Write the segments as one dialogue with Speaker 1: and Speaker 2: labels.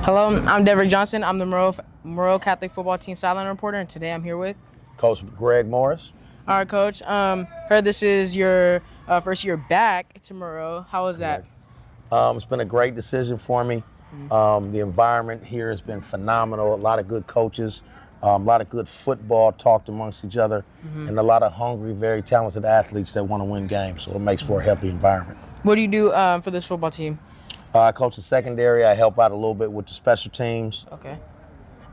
Speaker 1: Hello, I'm Deverrick Johnson. I'm the Monroe Catholic football team sideline reporter, and today I'm here with
Speaker 2: Coach Greg Morris.
Speaker 1: All right, Coach. Heard this is your first year back to Monroe. How was that?
Speaker 2: It's been a great decision for me. The environment here has been phenomenal. A lot of good coaches, a lot of good football talked amongst each other, and a lot of hungry, very talented athletes that want to win games. So it makes for a healthy environment.
Speaker 1: What do you do for this football team?
Speaker 2: I coach the secondary. I help out a little bit with the special teams.
Speaker 1: Okay.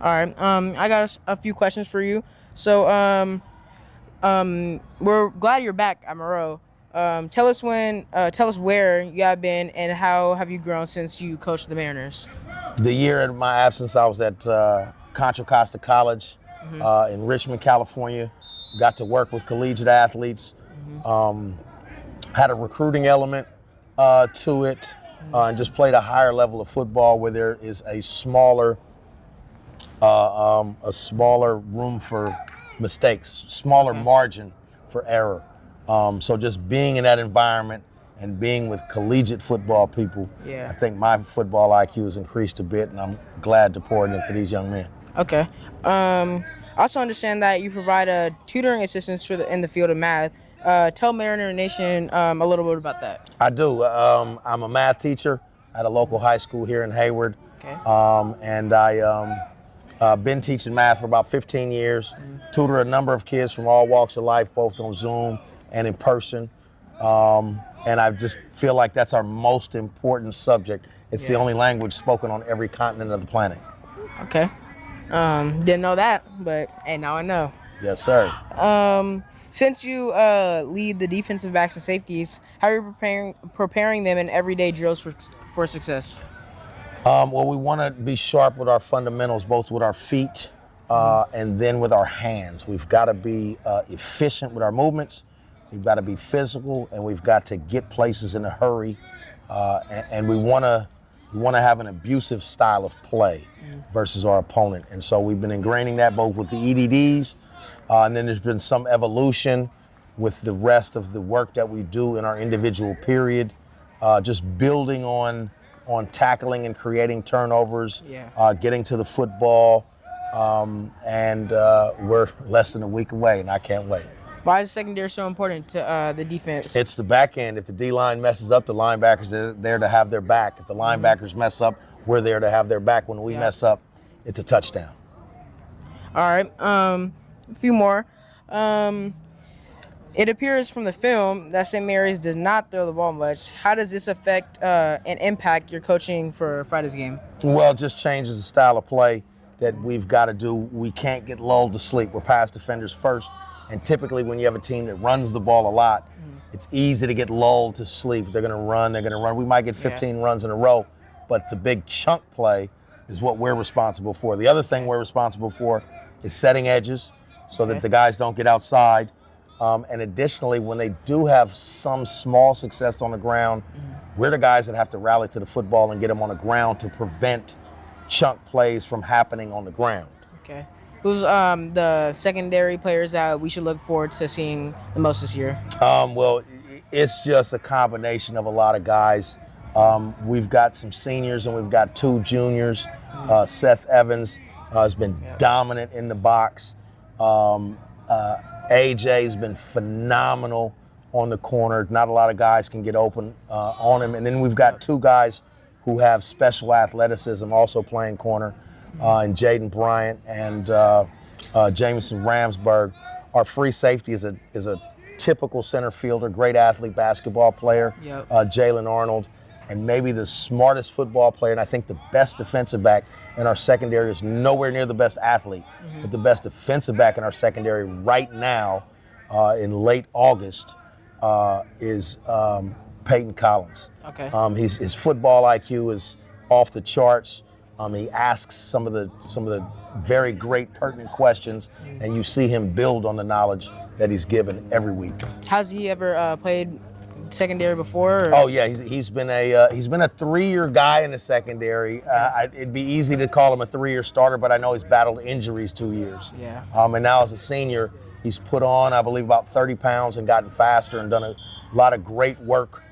Speaker 1: All right. I got a few questions for you. So, we're glad you're back at Monroe. Tell us where you have been and how have you grown since you coached the Mariners?
Speaker 2: The year in my absence, I was at Contra Costa College in Richmond, California. Got to work with collegiate athletes. Had a recruiting element to it. And just played a higher level of football where there is a smaller room for mistakes, smaller margin for error. So just being in that environment and being with collegiate football people, I think my football IQ has increased a bit, and I'm glad to pour it into these young men. Okay.
Speaker 1: I also understand that you provide tutoring assistance in the field of math. Tell Mariner Nation a little bit about that.
Speaker 2: I do. I'm a math teacher at a local high school here in Hayward.
Speaker 1: Okay.
Speaker 2: And I've been teaching math for about 15 years, tutor a number of kids from all walks of life, both on Zoom and in person. And I just feel like that's our most important subject. It's the only language spoken on every continent of the planet.
Speaker 1: Okay. Didn't know that, but hey, now I know.
Speaker 2: Yes, sir.
Speaker 1: Since you lead the defensive backs and safeties, how are you preparing them in everyday drills for success?
Speaker 2: Well, we want to be sharp with our fundamentals, both with our feet and then with our hands. We've got to be efficient with our movements. We've got to be physical, and we've got to get places in a hurry. And we want to have an abusive style of play versus our opponent. And so we've been ingraining that both with the EDDs. And then there's been some evolution with the rest of the work that we do in our individual period, just building on tackling and creating turnovers, getting to the football, and we're less than a week away, and I can't wait.
Speaker 1: Why is secondary so important to the defense?
Speaker 2: It's the back end. If the D-line messes up, the linebackers are there to have their back. If the linebackers mess up, we're there to have their back. When we mess up, it's a touchdown.
Speaker 1: All right. A few more. It appears from the film that St. Mary's does not throw the ball much. How does this affect and impact your coaching for Friday's game?
Speaker 2: Well, it just changes the style of play that we've got to do. We can't get lulled to sleep. We're pass defenders first, and typically when you have a team that runs the ball a lot, it's easy to get lulled to sleep. They're going to run. We might get 15 runs in a row, but the big chunk play is what we're responsible for. The other thing we're responsible for is setting edges, so that the guys don't get outside. And additionally, when they do have some small success on the ground, we're the guys that have to rally to the football and get them on the ground to prevent chunk plays from happening on the ground.
Speaker 1: Okay. Who's the secondary players that we should look forward to seeing the most this year?
Speaker 2: Well, it's just a combination of a lot of guys. We've got some seniors and we've got 2 juniors. Seth Evans has been dominant in the box. AJ's been phenomenal on the corner. Not a lot of guys can get open on him. And then we've got 2 guys who have special athleticism also playing corner, and Jaden Bryant and Jameson Ramsberg. Our free safety is a typical center fielder, great athlete, basketball player, Jalen Arnold. And maybe the smartest football player, and I think the best defensive back in our secondary is nowhere near the best athlete, but the best defensive back in our secondary right now in late August is Peyton Collins.
Speaker 1: Okay.
Speaker 2: His football IQ is off the charts. He asks some of the very great pertinent questions, and you see him build on the knowledge that he's given every week.
Speaker 1: Has he ever played secondary before? Or?
Speaker 2: Oh yeah, he's been a 3-year guy in the secondary. It'd be easy to call him a 3-year starter, but I know he's battled injuries 2 years.
Speaker 1: Yeah.
Speaker 2: And now as a senior, he's put on, I believe, about 30 pounds and gotten faster and done a lot of great work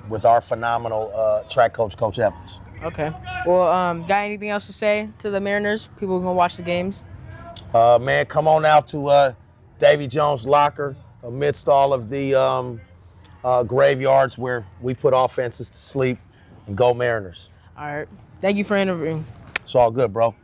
Speaker 2: with our phenomenal track coach, Coach Evans.
Speaker 1: Okay. Well, got anything else to say to the Mariners? People gonna watch the games.
Speaker 2: Man, come on out to Davy Jones' locker amidst all of the graveyards where we put offenses to sleep, and go Mariners.
Speaker 1: All right. Thank you for interviewing.
Speaker 2: It's all good, bro.